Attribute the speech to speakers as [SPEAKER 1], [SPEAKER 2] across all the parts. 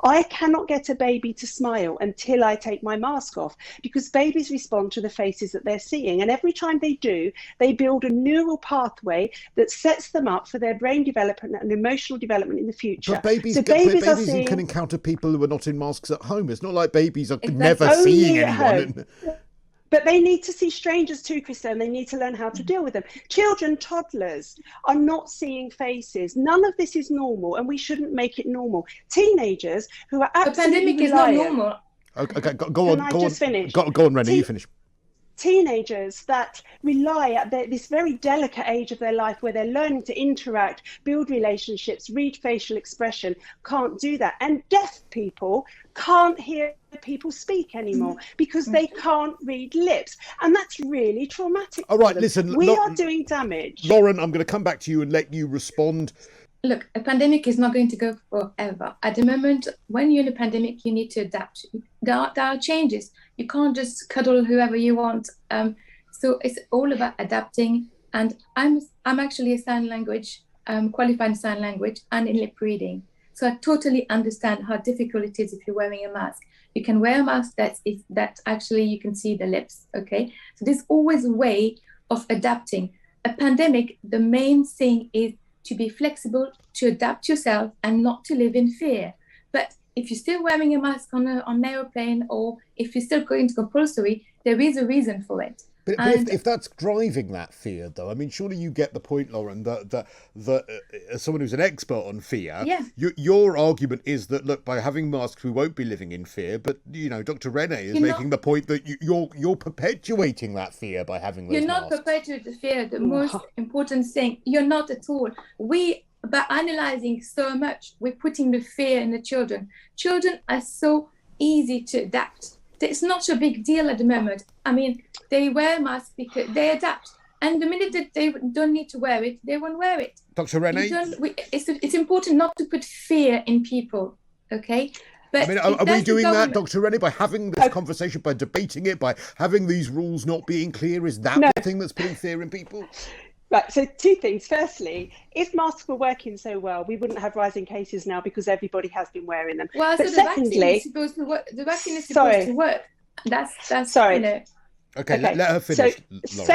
[SPEAKER 1] I cannot get a baby to smile until I take my mask off, because babies respond to the faces that they're seeing. And every time they do, they build a neural pathway that sets them up for their brain development and emotional development in the future.
[SPEAKER 2] But babies, can encounter people who are not in masks at home. It's not like babies are never seeing anyone.
[SPEAKER 1] But they need to see strangers too, Christo, and they need to learn how to deal with them. Children, toddlers are not seeing faces. None of this is normal, and we shouldn't make it normal. Teenagers who are absolutely
[SPEAKER 3] The pandemic is not normal.
[SPEAKER 2] Okay, go on.
[SPEAKER 1] Can I just finish?
[SPEAKER 2] Go on, Renee, you finish.
[SPEAKER 1] Teenagers that rely at this very delicate age of their life where they're learning to interact, build relationships, read facial expression, can't do that. And deaf people can't hear people speak anymore because they can't read lips. And that's really traumatic.
[SPEAKER 2] All right, listen.
[SPEAKER 1] We are doing damage.
[SPEAKER 2] Lauren, I'm going to come back to you and let you respond.
[SPEAKER 3] Look, a pandemic is not going to go forever. At the moment, when you're in a pandemic, you need to adapt. There are changes. You can't just cuddle whoever you want. So it's all about adapting. And I'm actually a sign language, qualified in sign language and in lip reading. So I totally understand how difficult it is if you're wearing a mask. You can wear a mask that actually you can see the lips, okay? So there's always a way of adapting. A pandemic, the main thing is to be flexible, to adapt yourself and not to live in fear. But if you're still wearing a mask on an aeroplane, or if you're still going to compulsory, there is a reason for it.
[SPEAKER 2] But if that's driving that fear, though, I mean, surely you get the point, Lauren, that as someone who's an expert on fear, your argument is that, look, by having masks, we won't be living in fear. But, you know, Dr. Renee is making the point that you're perpetuating that fear by having those masks.
[SPEAKER 3] You're not perpetuating the fear. The most important thing, you're not at all. By analysing so much, we're putting the fear in the children. Children are so easy to adapt. It's not a big deal at the moment. I mean, they wear masks because they adapt. And the minute that they don't need to wear it, they won't wear it.
[SPEAKER 2] Dr. Renee?
[SPEAKER 3] It's important not to put fear in people, okay? But
[SPEAKER 2] I mean, are we doing that, Dr. Renee, by having this conversation, by debating it, by having these rules not being clear? Is that the thing that's putting fear in people?
[SPEAKER 1] Right, so two things. Firstly, if masks were working so well, we wouldn't have rising cases now because everybody has been wearing them.
[SPEAKER 3] Well,
[SPEAKER 1] but
[SPEAKER 3] so
[SPEAKER 1] secondly,
[SPEAKER 3] the vaccine is supposed to work. The vaccine is supposed to work. That's
[SPEAKER 1] sorry.
[SPEAKER 3] You know.
[SPEAKER 2] Okay, let her finish.
[SPEAKER 1] So,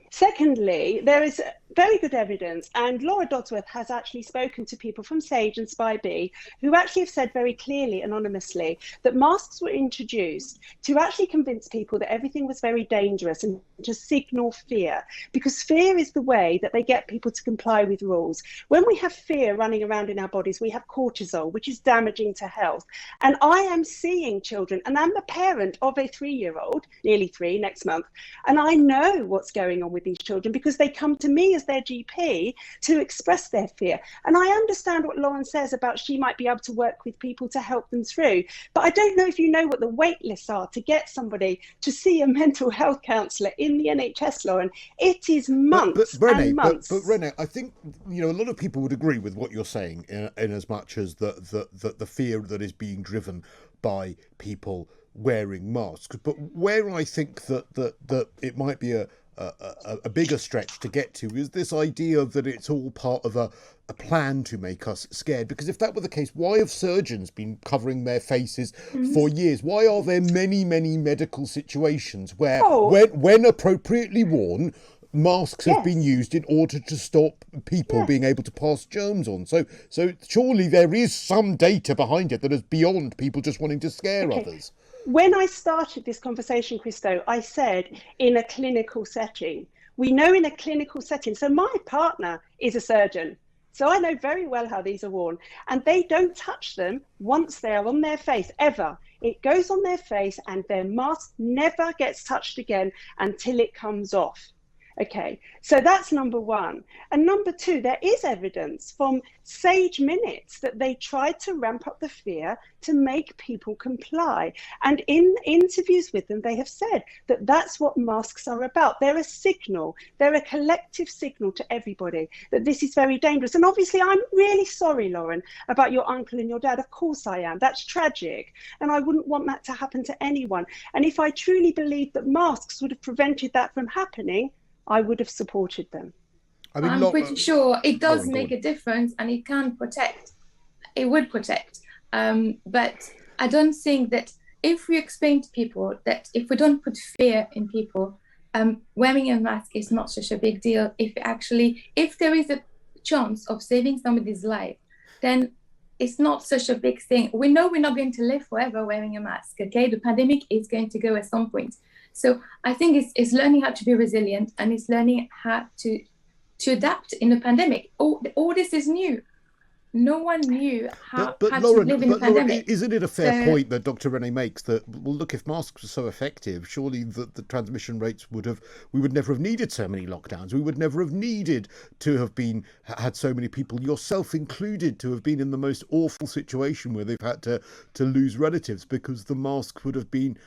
[SPEAKER 1] secondly, there is very good evidence, and Laura Dodsworth has actually spoken to people from SAYEED and SPI-B who actually have said very clearly, anonymously, that masks were introduced to actually convince people that everything was very dangerous and to signal fear, because fear is the way that they get people to comply with rules. When we have fear running around in our bodies, we have cortisol, which is damaging to health. And I am seeing children, and I'm a parent of a 3-year-old, nearly 3 next month, and I know what's going on with these children because they come to me as their GP to express their fear. And I understand what Lauren says about she might be able to work with people to help them through, but I don't know if you know what the wait lists are to get somebody to see a mental health counsellor in the NHS, Lauren. It is months and months.
[SPEAKER 2] But Renee, I think, you know, a lot of people would agree with what you're saying in as much as the fear that is being driven by people wearing masks. But where I think that it might be a bigger stretch to get to is this idea that it's all part of a plan to make us scared. Because if that were the case, why have surgeons been covering their faces for years? Why are there many medical situations where, when appropriately worn, masks have been used in order to stop people being able to pass germs on? So surely there is some data behind it that is beyond people just wanting to scare others.
[SPEAKER 1] When I started this conversation, Christo, I said in a clinical setting. We know in a clinical setting. So my partner is a surgeon. So I know very well how these are worn. And they don't touch them once they are on their face, ever. It goes on their face and their mask never gets touched again until it comes off. Okay, so that's number one. And number two, there is evidence from SAGE minutes that they tried to ramp up the fear to make people comply. And in interviews with them, they have said that that's what masks are about. They're a signal, they're a collective signal to everybody that this is very dangerous. And obviously, I'm really sorry, Lauren, about your uncle and your dad. Of course I am. That's tragic. And I wouldn't want that to happen to anyone. And if I truly believed that masks would have prevented that from happening, I would have supported them.
[SPEAKER 2] I mean,
[SPEAKER 3] I'm pretty sure it does make a difference, and it can protect. It would protect. But I don't think that if we explain to people that if we don't put fear in people, wearing a mask is not such a big deal. If there is a chance of saving somebody's life, then it's not such a big thing. We know we're not going to live forever wearing a mask, okay? The pandemic is going to go at some point. So I think it's learning how to be resilient, and it's learning how to adapt in a pandemic. All this is new. No one knew how
[SPEAKER 2] Lauren,
[SPEAKER 3] to live in a pandemic.
[SPEAKER 2] Lauren, isn't it a fair point that Dr. RENEE makes that, well, look, if masks were so effective, surely the transmission rates we would never have needed so many lockdowns. We would never have needed to have had so many people, yourself included, to have been in the most awful situation where they've had to lose relatives, because the masks would have been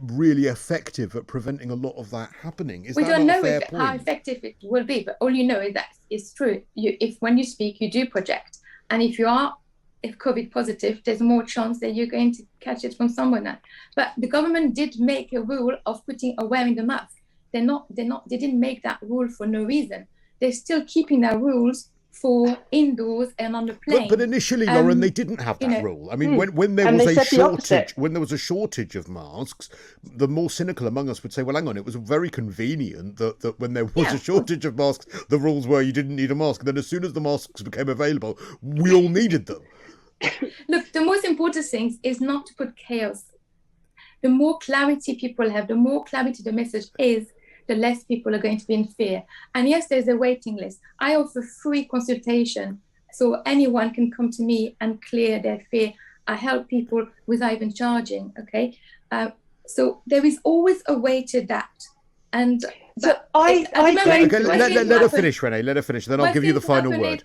[SPEAKER 2] really effective at preventing a lot of that happening.
[SPEAKER 3] We don't know how effective it will be, but all you know is that it's true. If when you speak, you do project. And if COVID positive, there's more chance that you're going to catch it from someone else. But the government did make a rule of wearing the mask. They didn't make that rule for no reason. They're still keeping their rules for indoors and on the plane.
[SPEAKER 2] But initially, Lauren, they didn't have that rule. I mean, when there was a shortage of masks, the more cynical among us would say, well, hang on, it was very convenient that when there was a shortage of masks, the rules were you didn't need a mask. And then as soon as the masks became available, we all needed them.
[SPEAKER 3] Look, the most important thing is not to put chaos. The more clarity people have, the more clarity the message is, the less people are going to be in fear. And yes, there's a waiting list. I offer free consultation, so anyone can come to me and clear their fear. I help people without even charging, okay? So there is always a way to adapt. And
[SPEAKER 2] let her finish, RENEE, let her finish, then I'll give you the final word.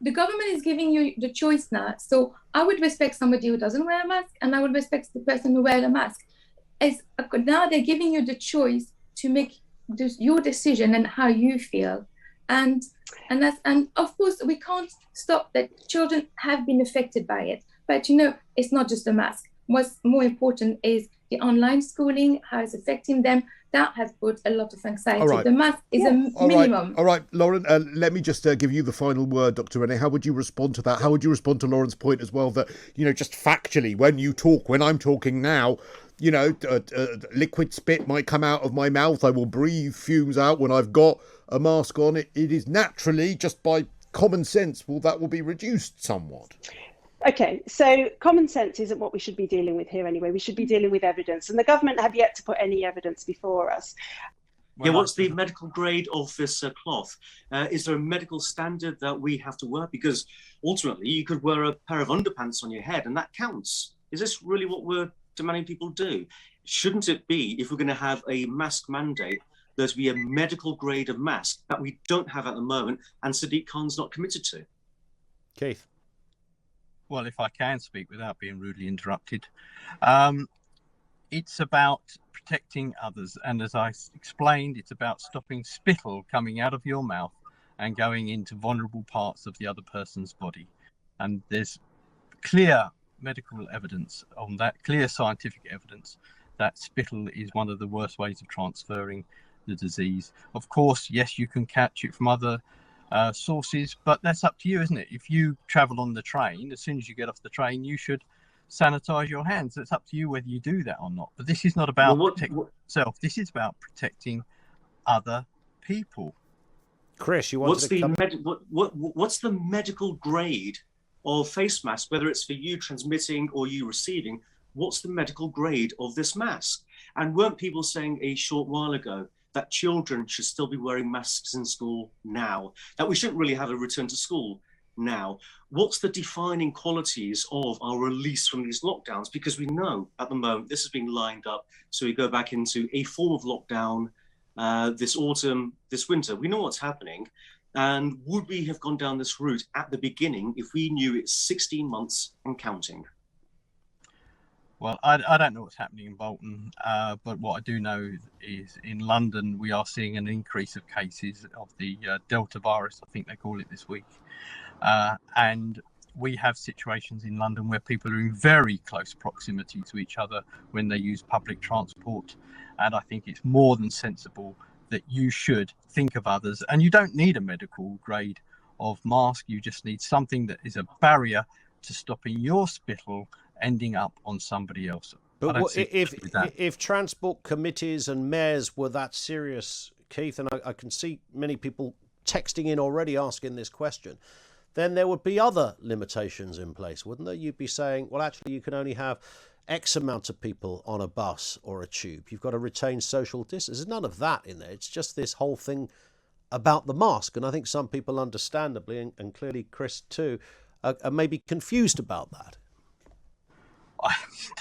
[SPEAKER 3] The government is giving you the choice now. So I would respect somebody who doesn't wear a mask, and I would respect the person who wears a mask. Now they're giving you the choice to make your decision and how you feel, and of course we can't stop that children have been affected by it, but it's not just the mask. What's more important is the online schooling, how it's affecting them. That has put a lot of anxiety. Right. The mask is a minimum.
[SPEAKER 2] All right, Lauren, let me just give you the final word, Dr. RENEE. How would you respond to that? How would you respond to Lauren's point as well, that just factually, when I'm talking now, liquid spit might come out of my mouth. I will breathe fumes out when I've got a mask on. It is naturally, just by common sense, that will be reduced somewhat.
[SPEAKER 1] Okay, so common sense isn't what we should be dealing with here anyway. We should be dealing with evidence, and the government have yet to put any evidence before us.
[SPEAKER 4] Yeah, what's the medical grade of this cloth? Is there a medical standard that we have to wear? Because ultimately, you could wear a pair of underpants on your head, and that counts. Is this really what we're demanding people do? Shouldn't it be, if we're going to have a mask mandate, there's be a medical grade of mask that we don't have at the moment, and Sadiq Khan's not committed to?
[SPEAKER 2] Keith.
[SPEAKER 5] Well, if I can speak without being rudely interrupted, it's about protecting others. And as I explained, it's about stopping spittle coming out of your mouth and going into vulnerable parts of the other person's body. And there's clear medical evidence on that, clear scientific evidence that spittle is one of the worst ways of transferring the disease. Of course, yes, you can catch it from other sources, but that's up to you, isn't it? If you travel on the train, as soon as you get off the train, you should sanitize your hands. It's up to you whether you do that or not. But this is not about protecting yourself. This is about protecting other people.
[SPEAKER 2] Chris, you
[SPEAKER 4] what's the medical grade of face mask, whether it's for you transmitting or you receiving? What's the medical grade of this mask? And weren't people saying a short while ago that children should still be wearing masks in school now, that we shouldn't really have a return to school now? What's the defining qualities of our release from these lockdowns? Because we know at the moment this has been lined up, so we go back into a form of lockdown this autumn, this winter. We know what's happening. And would we have gone down this route at the beginning if we knew it's 16 months and counting?
[SPEAKER 5] Well, I don't know what's happening in Bolton, but what I do know is in London, we are seeing an increase of cases of the Delta virus, I think they call it this week. And we have situations in London where people are in very close proximity to each other when they use public transport. And I think it's more than sensible that you should think of others. And you don't need a medical grade of mask. You just need something that is a barrier to stopping your spittle ending up on somebody else.
[SPEAKER 6] But if transport committees and mayors were that serious, Keith, and I can see many people texting in already asking this question, then there would be other limitations in place, wouldn't there? You'd be saying, well, actually, you can only have X amount of people on a bus or a tube. You've got to retain social distance. There's none of that in there. It's just this whole thing about the mask. And I think some people understandably, and clearly Chris too, are maybe confused about that.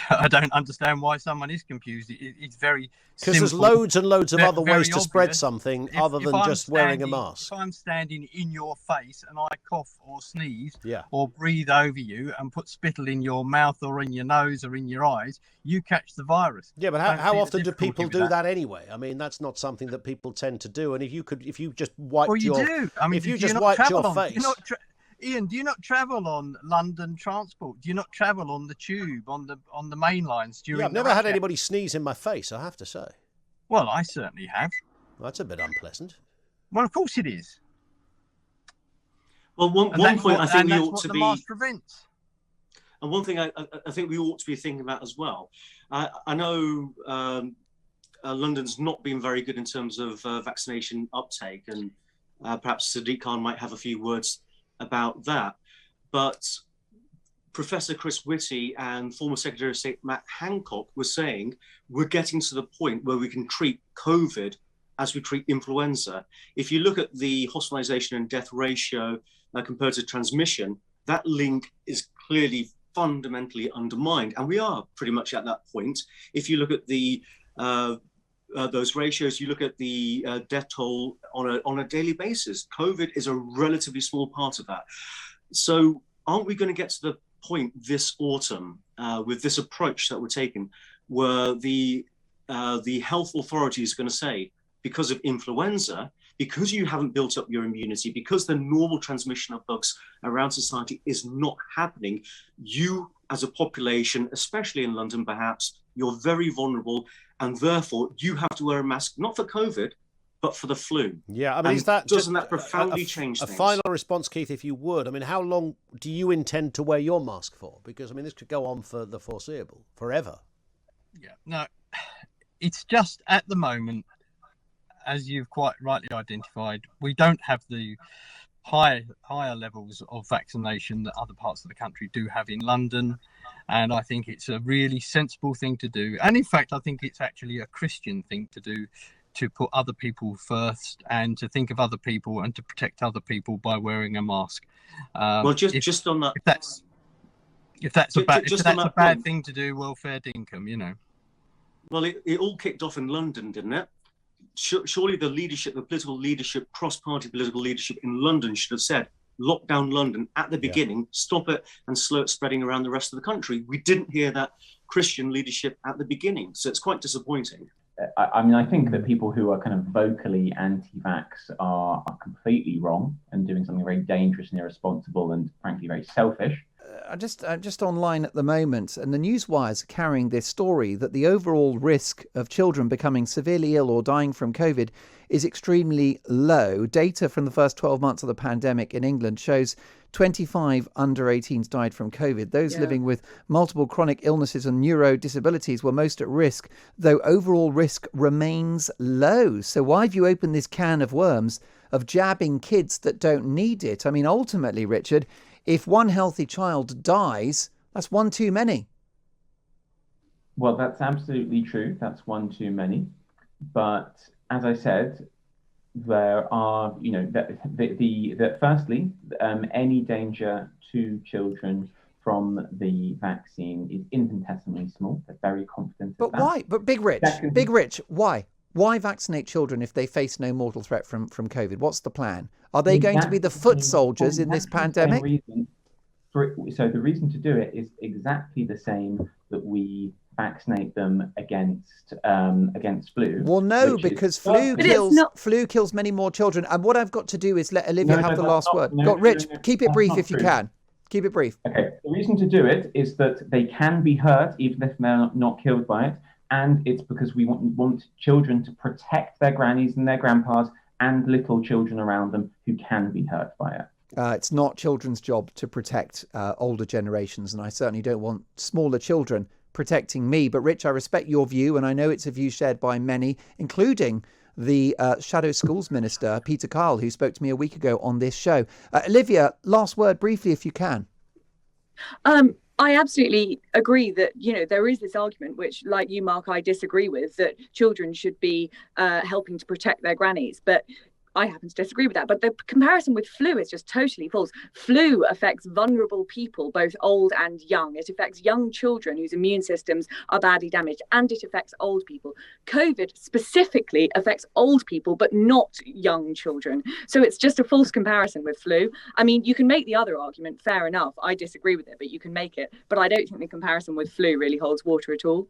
[SPEAKER 5] I don't understand why someone is confused. It's very simple.
[SPEAKER 6] Because there's loads and loads of other ways to
[SPEAKER 5] obvious.
[SPEAKER 6] Spread something other than just wearing a mask.
[SPEAKER 5] If I'm standing in your face and I cough or sneeze
[SPEAKER 6] yeah.
[SPEAKER 5] or breathe over you and put spittle in your mouth or in your nose or in your eyes, you catch the virus.
[SPEAKER 6] Yeah, but how often do people do that anyway? I mean, that's not something that people tend to do. And if you just wiped
[SPEAKER 5] do. I mean,
[SPEAKER 6] if you just wiped your face.
[SPEAKER 5] Ian, do you not travel on London transport? Do you not travel on the tube, on the main lines during?
[SPEAKER 6] Yeah, I've never had anybody sneeze in my face, I have to say.
[SPEAKER 5] Well, I certainly have.
[SPEAKER 6] That's a bit unpleasant.
[SPEAKER 5] Well, of course it is.
[SPEAKER 4] Well, one point I think we ought to be.
[SPEAKER 5] Mask prevents.
[SPEAKER 4] And one thing I think we ought to be thinking about as well. I know London's not been very good in terms of vaccination uptake, and perhaps Sadiq Khan might have a few words about that, but Professor Chris Whitty and former Secretary of State Matt Hancock were saying we're getting to the point where we can treat COVID as we treat influenza. If you look at the hospitalization and death ratio compared to transmission, that link is clearly fundamentally undermined, and we are pretty much at that point. If you look at the those ratios, you look at the death toll on a daily basis. COVID is a relatively small part of that. So aren't we going to get to the point this autumn with this approach that we're taking, where the health authorities are going to say, because of influenza, because you haven't built up your immunity, because the normal transmission of bugs around society is not happening, you as a population, especially in London perhaps, you're very vulnerable, and therefore you have to wear a mask, not for COVID, but for the flu.
[SPEAKER 6] Yeah, I mean,
[SPEAKER 4] doesn't that profoundly change things?
[SPEAKER 6] A final response, Keith, if you would. I mean, how long do you intend to wear your mask for? Because, I mean, this could go on for the foreseeable, forever.
[SPEAKER 5] Yeah, no, it's just at the moment, as you've quite rightly identified, we don't have the higher levels of vaccination that other parts of the country do have in London. And I think it's a really sensible thing to do. And in fact, I think it's actually a Christian thing to do, to put other people first and to think of other people and to protect other people by wearing a mask.
[SPEAKER 4] Well, just on that,
[SPEAKER 5] if that's a bad thing to do, well, fair dinkum, you know.
[SPEAKER 4] Well, it all kicked off in London, didn't it? Surely the leadership, the political leadership, cross-party political leadership in London should have said, lock down London at the beginning, stop it and slow it spreading around the rest of the country. We didn't hear that Christian leadership at the beginning, so it's quite disappointing.
[SPEAKER 7] I mean, I think that people who are kind of vocally anti-vax are completely wrong and doing something very dangerous and irresponsible and frankly very selfish.
[SPEAKER 8] I'm just online at the moment, and the newswires are carrying this story that the overall risk of children becoming severely ill or dying from COVID is extremely low. Data from the first 12 months of the pandemic in England shows 25 under 18s died from COVID. Those living with multiple chronic illnesses and neuro disabilities were most at risk, though overall risk remains low. So why have you opened this can of worms of jabbing kids that don't need it? I mean, ultimately, Richard, if one healthy child dies, that's one too many.
[SPEAKER 7] Well, that's absolutely true. That's one too many. But as I said, there are, you know, firstly, any danger to children from the vaccine is infinitesimally small. They're very confident.
[SPEAKER 8] But why? But Big Rich, why? Why vaccinate children if they face no mortal threat from COVID? What's the plan? Are they going to be the foot soldiers in this pandemic?
[SPEAKER 7] So the reason to do it is exactly the same that we vaccinate them against flu.
[SPEAKER 8] Well, no, because flu kills many more children. And what I've got to do is let Olivia have the last word. Rich, keep it brief if you can. Keep it brief.
[SPEAKER 7] Okay. The reason to do it is that they can be hurt even if they're not killed by it. And it's because we want children to protect their grannies and their grandpas and little children around them who can be hurt by it.
[SPEAKER 8] It's not children's job to protect older generations, and I certainly don't want smaller children protecting me. But Rich, I respect your view, and I know it's a view shared by many, including the Shadow Schools Minister, Peter Kyle, who spoke to me a week ago on this show. Olivia, last word briefly, if you can.
[SPEAKER 9] I absolutely agree that, there is this argument, which, like you, Mark, I disagree with, that children should be helping to protect their grannies. But I happen to disagree with that. But the comparison with flu is just totally false. Flu affects vulnerable people, both old and young. It affects young children whose immune systems are badly damaged, and it affects old people. COVID specifically affects old people, but not young children. So it's just a false comparison with flu. I mean, you can make the other argument, fair enough. I disagree with it, but you can make it. But I don't think the comparison with flu really holds water at all.